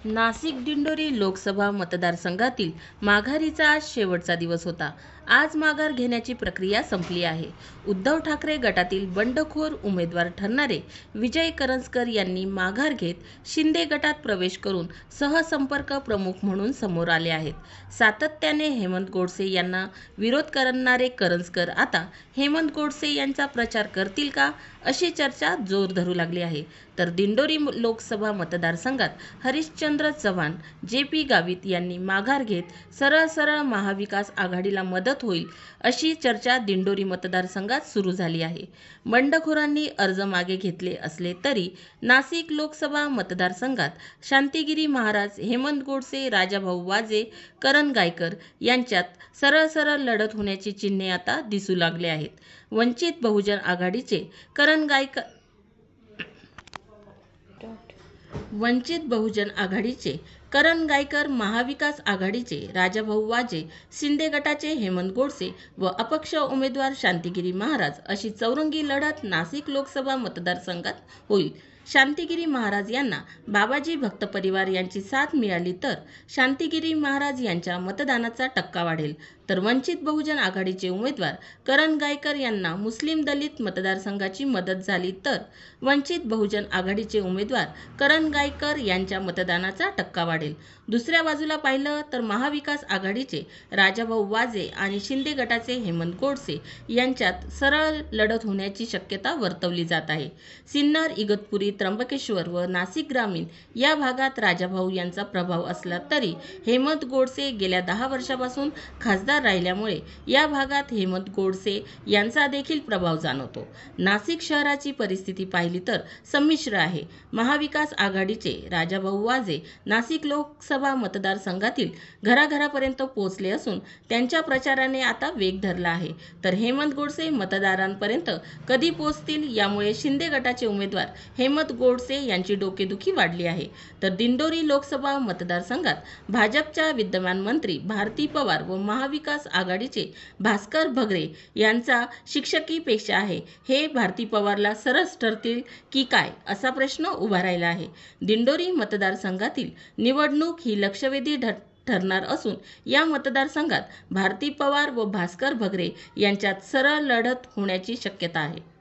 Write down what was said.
नाशिक दिंडोरी लोकसभा मतदारसंघातील माघारीचा आज शेवटचा दिवस होता। आज माघार घेण्याची प्रक्रिया संपली आहे। उद्धव ठाकरे गटातील बंडखोर उमेदवार ठरणारे विजय करंजकर यांनी माघार घेत शिंदे गटात प्रवेश करून सहसंपर्क प्रमुख म्हणून समोर आले आहेत। सातत्याने हेमंत गोडसे यांना विरोध करणारे करंजकर आता हेमंत गोडसे यांचा प्रचार करतील का, अशी चर्चा जोर धरू लागली आहे। तर दिंडोरी लोकसभा मतदारसंघात हरिश्चंद्र चव्हाण, जे.पी. गावित यांनी माघार घेत सरळ महाविकास आघाडीला मदत होईल, अशी चर्चा दिंडोरी मतदारसंघात सुरू झाली आहे। बंडखोरांनी अर्ज मागे घेतले असले तरी नाशिक लोकसभा मतदारसंघात शांतिगिरी महाराज, हेमंत गोडसे, राजाभाऊ वाजे, करण गायकर यांच्यात सरळ लढत होण्याची चिन्हे आता दिसू लागले आहेत। वंचित बहुजन आघाडीचे करण गायकर, महाविकास आघाडीचे राजाभाऊ वाजे, शिंदे गटाचे हेमंत गोडसे व अपक्ष उमेदवार शांतिगिरी महाराज अशी चौरंगी लढत नाशिक लोकसभा मतदारसंघात होईल। शांतिगिरी महाराज यांना बाबाजी भक्त परिवार यांची साथ मिळाली तर शांतिगिरी महाराज यांच्या मतदानाचा टक्का वाढेल, तर वंचित बहुजन आघाडीचे उमेदवार करण गायकर यांना मुस्लिम दलित मतदारसंघाची मदत झाली तर वंचित बहुजन आघाडीचे उमेदवार करण गायकर यांच्या मतदानाचा टक्का वाढेल। दुसऱ्या बाजूला पाहिलं तर महाविकास आघाडीचे राजाभाऊ वाजे आणि शिंदे गटाचे हेमंत गोडसे यांच्यात सरळ लढत होण्याची शक्यता वर्तवली जात आहे। सिन्नर, इगतपुरी, त्र्यंबकेश्वर व नाशिक ग्रामीण या भागात राजाभाऊ यांचा प्रभाव असला तरी हेमंत गोडसे गेल्या 10 वर्षापासून खासदार राहिल्यामुळे या भागात हेमंत गोडसे यांचा देखील प्रभाव जाणवतो। नाशिक शहराची परिस्थिती पाहिली तर संमिश्र आहे। महाविकास आघाडीचे राजाभाऊ वाजे नाशिक लोकसभा मतदारसंघातील घराघरापर्यंत पोहोचले असून त्यांच्या प्रचाराने आता वेग धरला आहे, तर हेमंत गोडसे मतदारांपर्यंत कधी पोहोचतील यामुळे शिंदे गटाचे उमेदवार हेमंत गोडसे यांची डोकेदुखी वाढली आहे। तर दिंडोरी लोकसभा मतदारसंघात भाजपच्या विद्यमान मंत्री भारती पवार व महाविकास आघाडीचे भास्कर भगरे यांचा शिक्षकी पेशा आहे। हे भारती पवारला सरस ठरतील की काय, असा प्रश्न उभा राहिला आहे। दिंडोरी मतदारसंघातील निवडणूक ही लक्षवेधी ठरणार असून या मतदारसंघात भारती पवार व भास्कर भगरे यांच्यात सरळ लढत होण्याची शक्यता आहे।